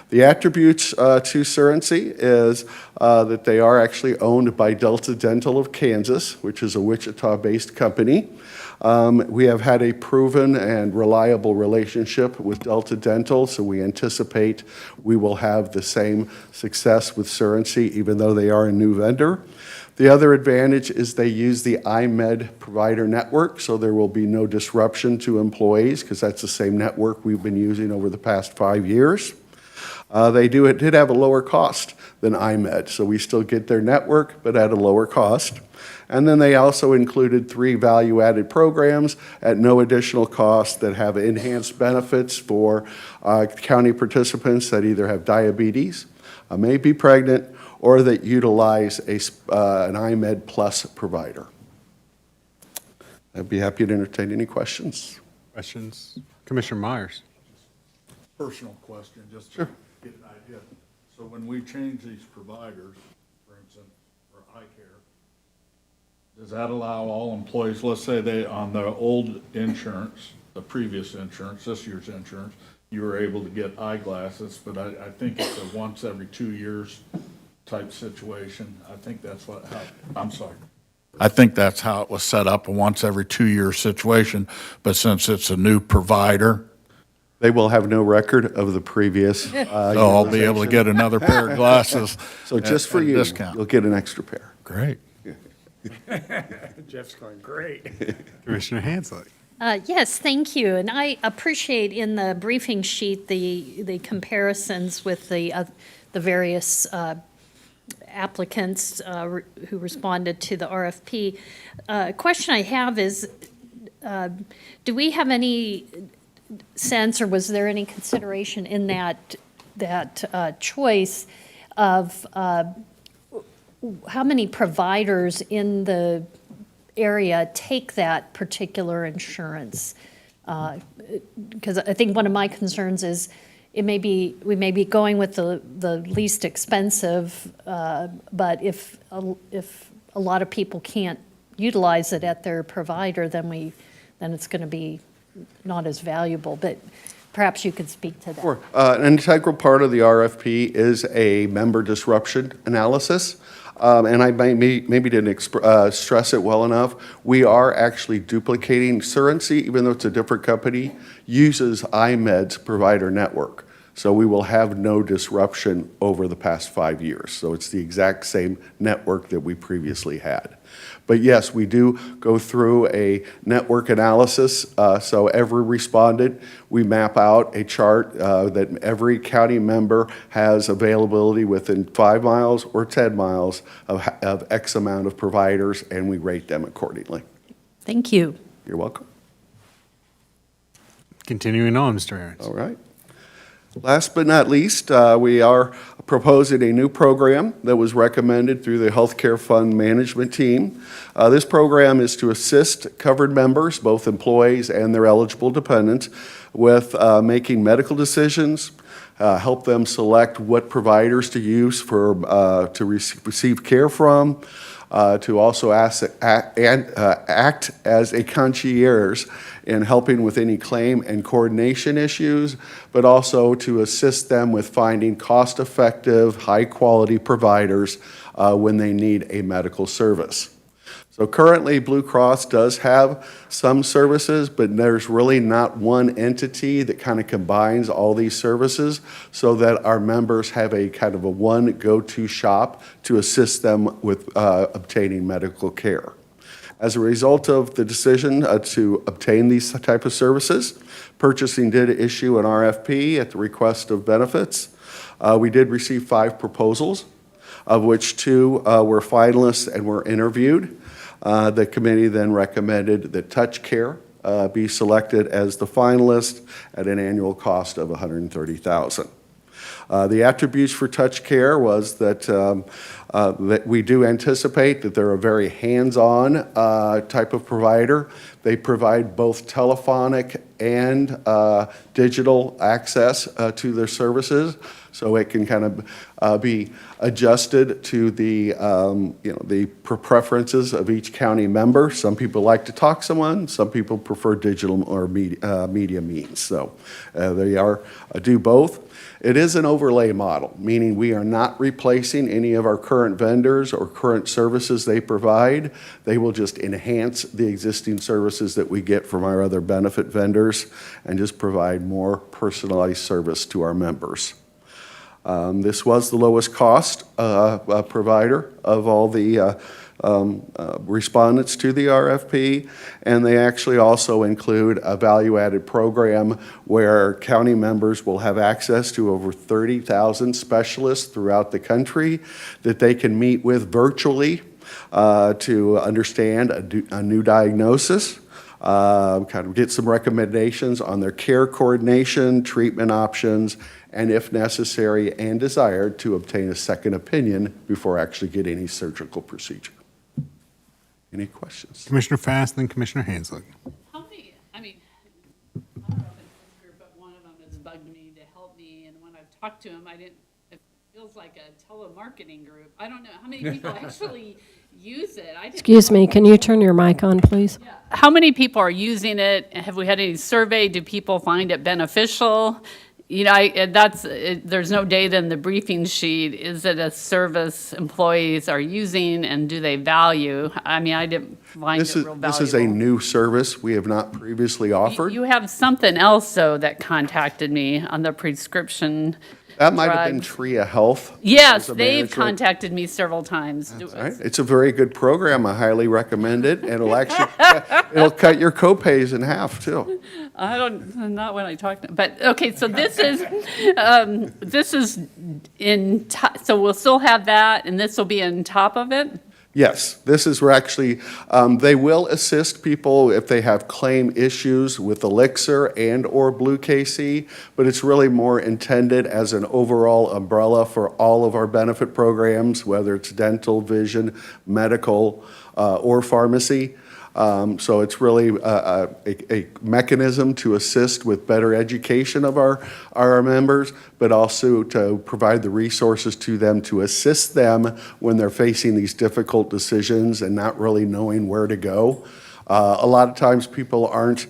[SPEAKER 12] The attributes to Surency is that they are actually owned by Delta Dental of Kansas, which is a Wichita-based company. We have had a proven and reliable relationship with Delta Dental, so we anticipate we will have the same success with Surency, even though they are a new vendor. The other advantage is they use the IMED provider network, so there will be no disruption to employees, because that's the same network we've been using over the past 5 years. They did have a lower cost than IMED, so we still get their network, but at a lower cost. And then they also included 3 value-added programs at no additional cost that have enhanced benefits for county participants that either have diabetes, may be pregnant, or that utilize an IMED Plus provider. I'd be happy to entertain any questions.
[SPEAKER 2] Questions? Commissioner Myers.
[SPEAKER 8] Personal question, just to
[SPEAKER 12] Sure.
[SPEAKER 8] get an idea. So when we change these providers, for instance, for eye care, does that allow all employees, let's say they, on the old insurance, the previous insurance, this year's insurance, you were able to get eyeglasses, but I think it's a once every 2 years type situation. I think that's I'm sorry. I think that's how it was set up, a once every 2 year situation, but since it's a new provider,
[SPEAKER 12] They will have no record of the previous.
[SPEAKER 8] so I'll be able to get another pair of glasses.
[SPEAKER 12] So just for
[SPEAKER 8] at a
[SPEAKER 12] you,
[SPEAKER 8] discount.
[SPEAKER 12] you'll get an extra pair.
[SPEAKER 8] Great.
[SPEAKER 4] Jeff's going, great.
[SPEAKER 2] Commissioner Hansley.
[SPEAKER 9] Yes, thank you. And I appreciate in the briefing sheet the comparisons with the various applicants who responded to the RFP. Question I have is, do we have any sense, or was there any consideration in that choice of how many providers in the area take that particular insurance? Because I think one of my concerns is, it may be, we may be going with the least expensive, but if a lot of people can't utilize it at their provider, then it's going to be not as valuable. But perhaps you could speak to that.
[SPEAKER 12] Sure. An integral part of the RFP is a member disruption analysis. And I maybe didn't stress it well enough. We are actually duplicating Surrency, even though it's a different company, uses IMED's provider network. So we will have no disruption over the past 5 years. So it's the exact same network that we previously had. But yes, we do go through a network analysis. So every respondent, we map out a chart that every county member has availability within 5 miles or 10 miles of X amount of providers, and we rate them accordingly.
[SPEAKER 9] Thank you.
[SPEAKER 12] You're welcome.
[SPEAKER 2] Continuing on, Mr. Aaron's.
[SPEAKER 12] All right. Last but not least, we are proposing a new program that was recommended through the Healthcare Fund Management Team. This program is to assist covered members, both employees and their eligible dependents, with making medical decisions, help them select what providers to use to receive care from, to also act as a concierge in helping with any claim and coordination issues, but also to assist them with finding cost-effective, high-quality providers when they need a medical service. So currently, Blue Cross does have some services, but there's really not one entity that kind of combines all these services so that our members have a kind of a one go-to shop to assist them with obtaining medical care. As a result of the decision to obtain these type of services, purchasing did issue an RFP at the request of benefits. We did receive 5 proposals, of which 2 were finalists and were interviewed. The committee then recommended that Touch Care be selected as the finalist at an annual cost of $130,000. The attributes for Touch Care was that we do anticipate that they're a very hands-on type of provider. They provide both telephonic and digital access to their services, so it can kind of be adjusted to the the preferences of each county member. Some people like to talk to someone, some people prefer digital or media means. So they do both. It is an overlay model, meaning we are not replacing any of our current vendors or current services they provide. They will just enhance the existing services that we get from our other benefit vendors and just provide more personalized service to our members. This was the lowest cost provider of all the respondents to the RFP, and they actually also include a value-added program where county members will have access to over 30,000 specialists throughout the country that they can meet with virtually to understand a new diagnosis, kind of get some recommendations on their care coordination, treatment options, and if necessary and desired, to obtain a second opinion before actually getting a surgical procedure. Any questions?
[SPEAKER 2] Commissioner Fast, then Commissioner Hanslick.
[SPEAKER 3] How many, I mean, I don't know if it's this group, but one of them has bugged me to help me, and when I've talked to him, it feels like a telemarketing group. I don't know, how many people actually use it?
[SPEAKER 1] Excuse me, can you turn your mic on, please?
[SPEAKER 3] How many people are using it? Have we had any survey? Do people find it beneficial? You know, there's no data in the briefing sheet. Is it a service employees are using, and do they value? I mean, I didn't find it real valuable.
[SPEAKER 12] This is a new service we have not previously offered.
[SPEAKER 3] You have something else, though, that contacted me on the prescription
[SPEAKER 12] That might have been
[SPEAKER 3] drugs.
[SPEAKER 12] Tria Health.
[SPEAKER 3] Yes,
[SPEAKER 12] as a
[SPEAKER 3] they've
[SPEAKER 12] management.
[SPEAKER 3] contacted me several times.
[SPEAKER 12] All right. It's a very good program. I highly recommend it. And it'll actually, it'll cut your co-pays in half, too.
[SPEAKER 3] I don't, not when I talk, but, okay, so this is so we'll still have that, and this will be on top of it?
[SPEAKER 12] Yes, this is where actually, they will assist people if they have claim issues with Elixir and/or Blue KC, but it's really more intended as an overall umbrella for all of our benefit programs, whether it's dental, vision, medical, or pharmacy. So it's really a mechanism to assist with better education of our members, but also to provide the resources to them to assist them when they're facing these difficult decisions and not really knowing where to go. A lot of times people aren't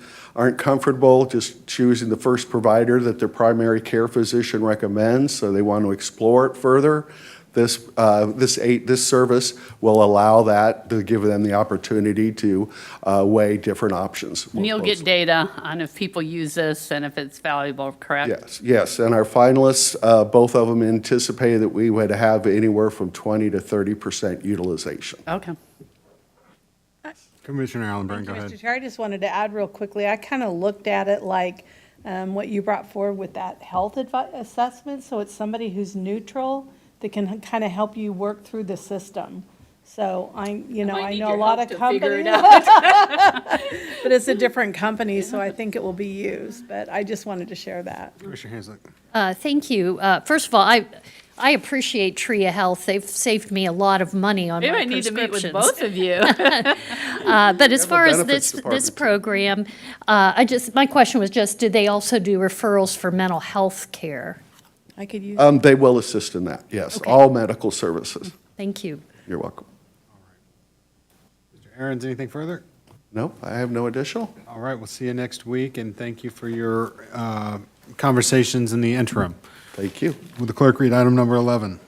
[SPEAKER 12] comfortable just choosing the first provider that their primary care physician recommends, so they want to explore it further. This service will allow that, to give them the opportunity to weigh different options.
[SPEAKER 3] And you'll get data on if people use this and if it's valuable, correct?
[SPEAKER 12] Yes, and our finalists, both of them anticipated that we would have anywhere from 20 to 30% utilization.
[SPEAKER 3] Okay.
[SPEAKER 2] Commissioner Allenbrand, go
[SPEAKER 5] Thank you,
[SPEAKER 2] ahead.
[SPEAKER 5] Mr. Chair, I just wanted to add real quickly, I kind of looked at it like what you brought forward with that health assessment, so it's somebody who's neutral that can kind of help you work through the system. So I know a lot of companies, but it's a different company, so I think it will be used, but I just wanted to share that.
[SPEAKER 2] Commissioner Haslett.
[SPEAKER 9] Thank you. First of all, I appreciate Tria Health. They've saved me a lot of money on
[SPEAKER 3] Maybe
[SPEAKER 9] my
[SPEAKER 3] I need to meet with
[SPEAKER 9] prescriptions.
[SPEAKER 3] both of you.
[SPEAKER 9] But as far as
[SPEAKER 12] benefits
[SPEAKER 9] this
[SPEAKER 12] department.
[SPEAKER 9] program, my question was just, do they also do referrals for mental health care?
[SPEAKER 5] I could use.
[SPEAKER 12] They will assist in that, yes,
[SPEAKER 9] Okay.
[SPEAKER 12] all medical services.
[SPEAKER 9] Thank you.
[SPEAKER 12] You're welcome.
[SPEAKER 2] Mr. Aaron's, anything further?
[SPEAKER 12] No, I have no additional.
[SPEAKER 2] All right, we'll see you next week, and thank you for your conversations in the interim.
[SPEAKER 12] Thank you.
[SPEAKER 2] Will the clerk read item number 11?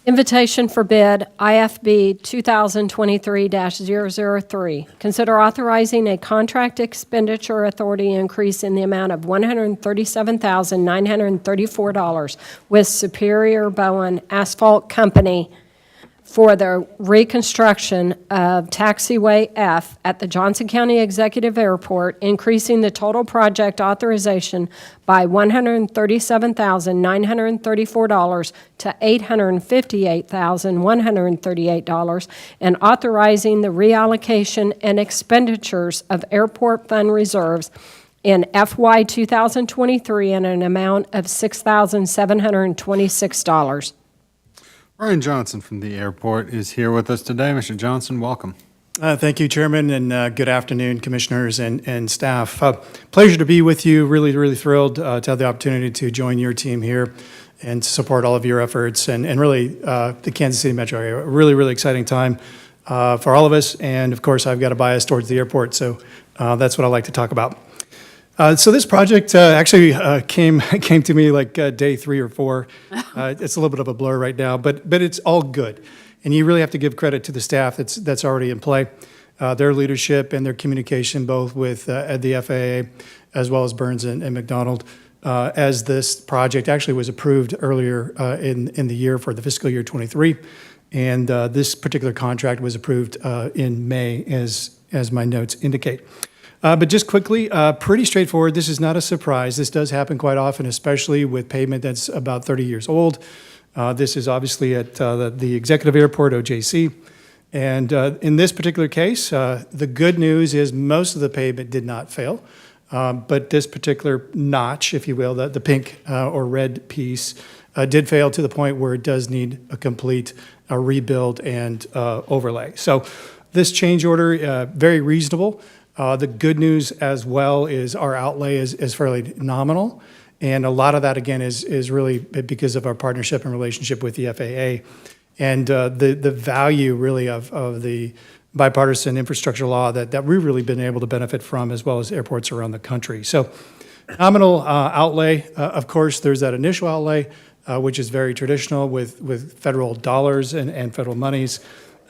[SPEAKER 1] Invitation for bid, IFB 2023-003. Consider authorizing a contract expenditure authority increase in the amount of $137,934 with Superior Bowen Asphalt Company for the reconstruction of Taxiway F at the Johnson County Executive Airport, increasing the total project authorization by $137,934 to $858,138, and authorizing the reallocation and expenditures of airport fund reserves in FY 2023 in an amount of $6,726.
[SPEAKER 2] Brian Johnson from the airport is here with us today. Mr. Johnson, welcome.
[SPEAKER 13] Thank you, Chairman, and good afternoon, Commissioners and staff. Pleasure to be with you. Really, really thrilled to have the opportunity to join your team here and to support all of your efforts and really the Kansas City metro area. A really, really exciting time for all of us. And of course, I've got a bias towards the airport, so that's what I like to talk about. So this project actually came to me like day 3 or 4. It's a little bit of a blur right now, but it's all good. And you really have to give credit to the staff that's already in play, their leadership and their communication, both with the FAA as well as Burns and McDonald, as this project actually was approved earlier in the year for the fiscal year 23. And this particular contract was approved in May, as my notes indicate. But just quickly, pretty straightforward. This is not a surprise. This does happen quite often, especially with pavement that's about 30 years old. This is obviously at the Executive Airport, OJC. And in this particular case, the good news is most of the pavement did not fail. But this particular notch, if you will, the pink or red piece, did fail to the point where it does need a complete rebuild and overlay. So this change order, very reasonable. The good news as well is our outlay is fairly nominal. And a lot of that, again, is really because of our partnership and relationship with the FAA. And the value really of the bipartisan infrastructure law that we've really been able to benefit from, as well as airports around the country. So nominal outlay, of course, there's that initial outlay, which is very traditional with federal dollars and federal monies.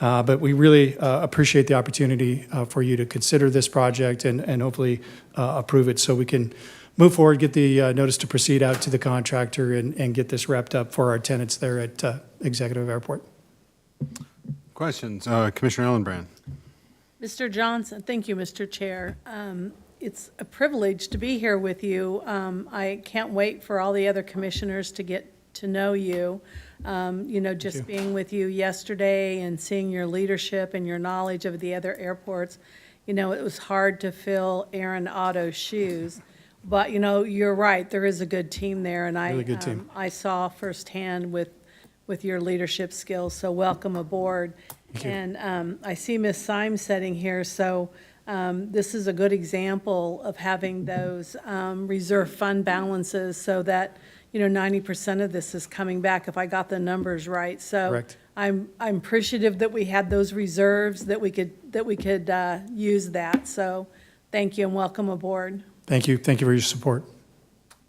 [SPEAKER 13] But we really appreciate the opportunity for you to consider this project and hopefully approve it so we can move forward, get the notice to proceed out to the contractor and get this wrapped up for our tenants there at Executive Airport.
[SPEAKER 2] Questions? Commissioner Ellenbrand.
[SPEAKER 5] Mr. Johnson, thank you, Mr. Chair. It's a privilege to be here with you. I can't wait for all the other commissioners to get to know you. Just being with you yesterday and seeing your leadership and your knowledge of the other airports, it was hard to fill Aaron Otto's shoes. But, you're right, there is a good team there, and
[SPEAKER 13] Really good team.
[SPEAKER 5] I saw firsthand with your leadership skills, so welcome aboard. And I see Ms. Symes sitting here, so this is a good example of having those reserve fund balances so that, 90% of this is coming back, if I got the numbers right. So
[SPEAKER 13] Correct.
[SPEAKER 5] I'm appreciative that we had those reserves, that we could use that. So thank you and welcome aboard.
[SPEAKER 13] Thank you. Thank you for your support.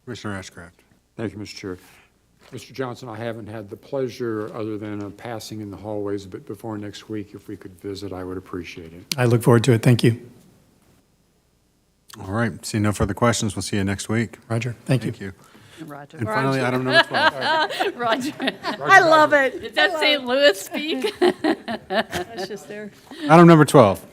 [SPEAKER 2] Commissioner Ashcraft.
[SPEAKER 4] Thank you, Mr. Chair. Mr. Johnson, I haven't had the pleasure, other than a passing in the hallways, but before next week, if we could visit, I would appreciate it.
[SPEAKER 13] I look forward to it. Thank you.
[SPEAKER 2] All right, see no further questions. We'll see you next week.
[SPEAKER 13] Roger. Thank you.
[SPEAKER 2] Thank you.
[SPEAKER 3] Roger.
[SPEAKER 2] And finally, item number 12.
[SPEAKER 3] Roger.
[SPEAKER 5] I love it.
[SPEAKER 3] Did that St. Louis speak?
[SPEAKER 5] That's just there.
[SPEAKER 2] Item number 12.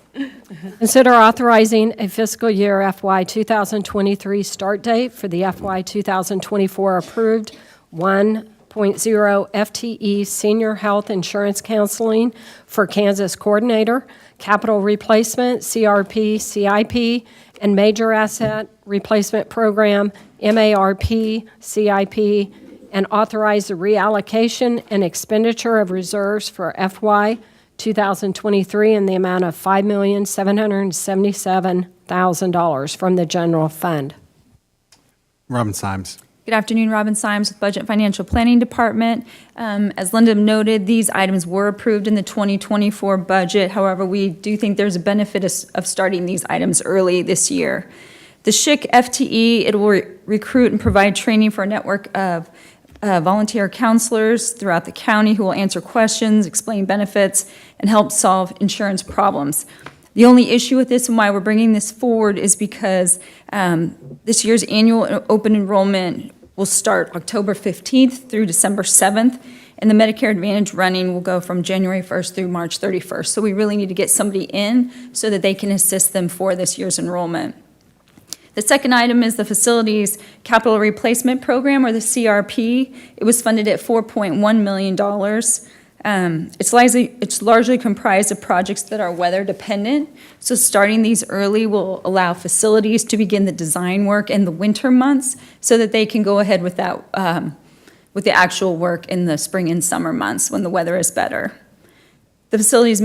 [SPEAKER 1] Consider authorizing a fiscal year FY 2023 start date for the FY 2024 approved 1.0 FTE Senior Health Insurance Counseling for Kansas Coordinator, Capital Replacement, CRP, CIP, and Major Asset Replacement Program, MARP, CIP, and authorize the reallocation and expenditure of reserves for FY 2023 in the amount of $5,777,000 from the general fund.
[SPEAKER 2] Robin Symes.
[SPEAKER 14] Good afternoon, Robin Symes with Budget and Financial Planning Department. As Linda noted, these items were approved in the 2024 budget. However, we do think there's a benefit of starting these items early this year. The SHIC FTE, it will recruit and provide training for a network of volunteer counselors throughout the county who will answer questions, explain benefits, and help solve insurance problems. The only issue with this and why we're bringing this forward is because this year's annual open enrollment will start October 15th through December 7th, and the Medicare Advantage running will go from January 1st through March 31st. So we really need to get somebody in so that they can assist them for this year's enrollment. The second item is the Facilities Capital Replacement Program, or the CRP. It was funded at $4.1 million. It's largely comprised of projects that are weather dependent, so starting these early will allow facilities to begin the design work in the winter months so that they can go ahead with that, with the actual work in the spring and summer months when the weather is better. The Facilities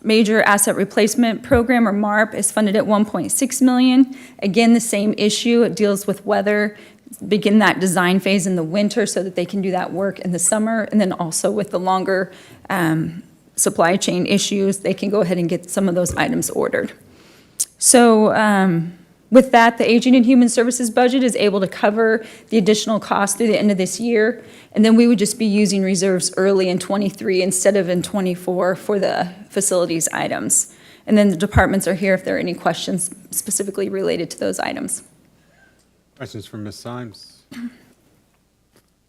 [SPEAKER 14] Major Asset Replacement Program, or MARP, is funded at $1.6 million. Again, the same issue, it deals with weather, begin that design phase in the winter so that they can do that work in the summer, and then also with the longer supply chain issues, they can go ahead and get some of those items ordered. So with that, the Aging and Human Services budget is able to cover the additional costs through the end of this year, and then we would just be using reserves early in '23 instead of in '24 for the facilities items. And then the departments are here if there are any questions specifically related to those items.
[SPEAKER 2] Questions from Ms. Symes?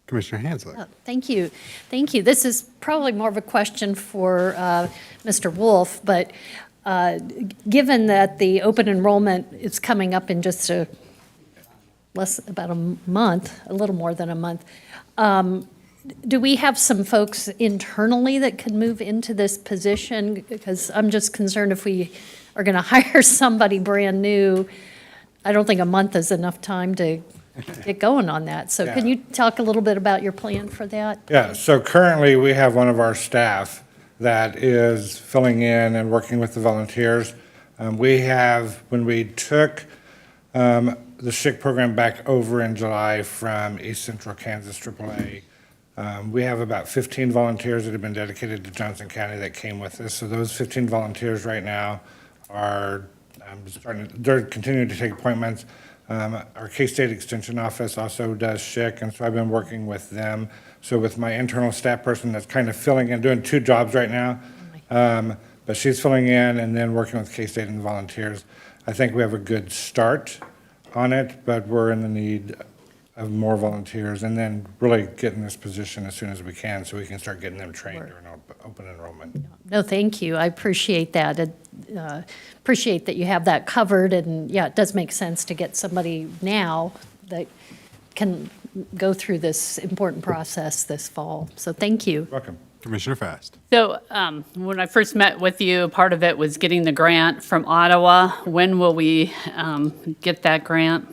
[SPEAKER 2] Commissioner Hanslick.
[SPEAKER 9] Oh, thank you. Thank you. This is probably more of a question for Mr. Wolf, but given that the open enrollment is coming up in just about a month, a little more than a month, do we have some folks internally that can move into this position? Because I'm just concerned if we are going to hire somebody brand new, I don't think a month is enough time to get going on that. So can you talk a little bit about your plan for that?
[SPEAKER 15] Yeah, so currently we have one of our staff that is filling in and working with the volunteers. When we took the SHIC program back over in July from East Central Kansas AAA, we have about 15 volunteers that have been dedicated to Johnson County that came with us. So those 15 volunteers right now are they're continuing to take appointments. Our K-State Extension Office also does SHIC, and so I've been working with them. So with my internal staff person that's kind of filling in, doing two jobs right now, but she's filling in and then working with K-State and the volunteers. I think we have a good start on it, but we're in the need of more volunteers and then really get in this position as soon as we can so we can start getting them trained during open enrollment.
[SPEAKER 9] No, thank you. I appreciate that. Appreciate that you have that covered, and yeah, it does make sense to get somebody now that can go through this important process this fall. So thank you.
[SPEAKER 2] Welcome. Commissioner Fast.
[SPEAKER 3] So when I first met with you, part of it was getting the grant from Ottawa. When will we get that grant?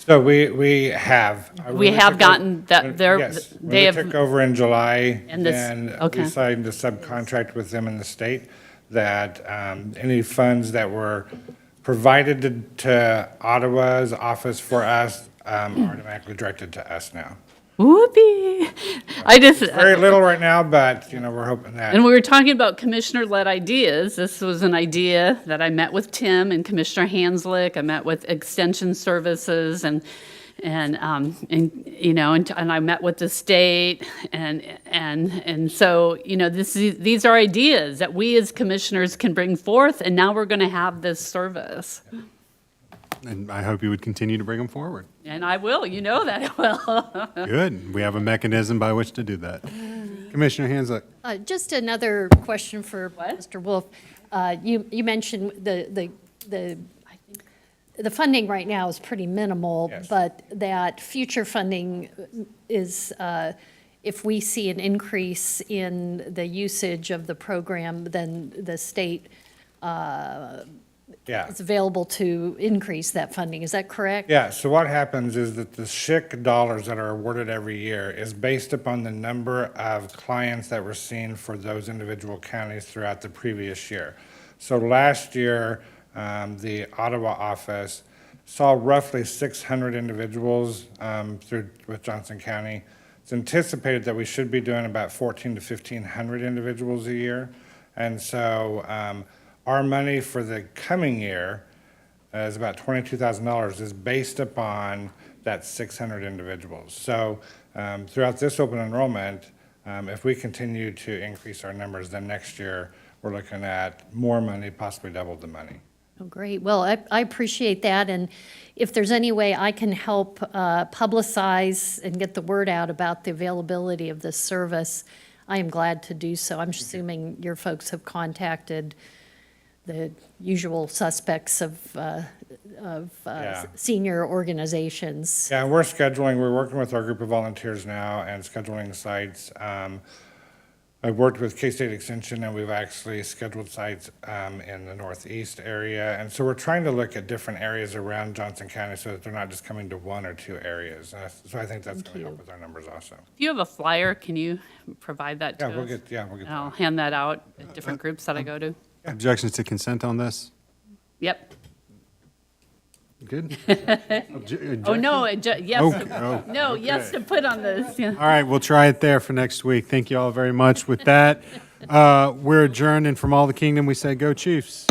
[SPEAKER 15] So we have.
[SPEAKER 3] We have gotten that, they're,
[SPEAKER 15] Yes, when
[SPEAKER 3] they
[SPEAKER 15] we
[SPEAKER 3] have.
[SPEAKER 15] took over in July,
[SPEAKER 3] And this-
[SPEAKER 15] then
[SPEAKER 3] okay.
[SPEAKER 15] we signed a subcontract with them in the state that any funds that were provided to Ottawa's office for us are automatically directed to us now.
[SPEAKER 3] Whoopee. I just.
[SPEAKER 15] Very little right now, but, you know, we're hoping that.
[SPEAKER 3] And we were talking about commissioner-led ideas. This was an idea that I met with Tim and Commissioner Hanslick. I met with Extension Services and you know, and I met with the state and so, you know, these are ideas that we as commissioners can bring forth, and now we're going to have this service.
[SPEAKER 2] And I hope you would continue to bring them forward.
[SPEAKER 3] And I will, you know that I will.
[SPEAKER 2] Good. We have a mechanism by which to do that. Commissioner Hanslick.
[SPEAKER 9] Just another question for Mr. Wolf. You mentioned the funding right now is pretty minimal,
[SPEAKER 15] Yes.
[SPEAKER 9] but that future funding is, if we see an increase in the usage of the program, then the state
[SPEAKER 15] Yeah.
[SPEAKER 9] is available to increase that funding. Is that correct?
[SPEAKER 15] Yeah, so what happens is that the SHIC dollars that are awarded every year is based upon the number of clients that were seen for those individual counties throughout the previous year. So last year, the Ottawa office saw roughly 600 individuals with Johnson County. It's anticipated that we should be doing about 1,400 to 1,500 individuals a year. And so our money for the coming year is about $22,000 is based upon that 600 individuals. So throughout this open enrollment, if we continue to increase our numbers, then next year we're looking at more money, possibly double the money.
[SPEAKER 9] Oh, great. Well, I appreciate that, and if there's any way I can help publicize and get the word out about the availability of this service, I am glad to do so. I'm assuming your folks have contacted the usual suspects of
[SPEAKER 15] Yeah.
[SPEAKER 9] senior organizations.
[SPEAKER 15] Yeah, we're working with our group of volunteers now and scheduling sites. I've worked with K-State Extension, and we've actually scheduled sites in the northeast area. And so we're trying to look at different areas around Johnson County so that they're not just coming to one or two areas. So I think that's going to help with our numbers also.
[SPEAKER 3] If you have a flyer, can you provide that to us?
[SPEAKER 15] We'll get
[SPEAKER 3] And I'll hand that out at different groups that I go to.
[SPEAKER 2] Objections to consent on this?
[SPEAKER 3] Yep.
[SPEAKER 2] Good.
[SPEAKER 3] Oh, no, yes,
[SPEAKER 2] Oh,
[SPEAKER 3] no, yes to put on this, yeah.
[SPEAKER 2] All right, we'll try it there for next week. Thank you all very much. With that, we're adjourned, and from all the kingdom, we say, go Chiefs.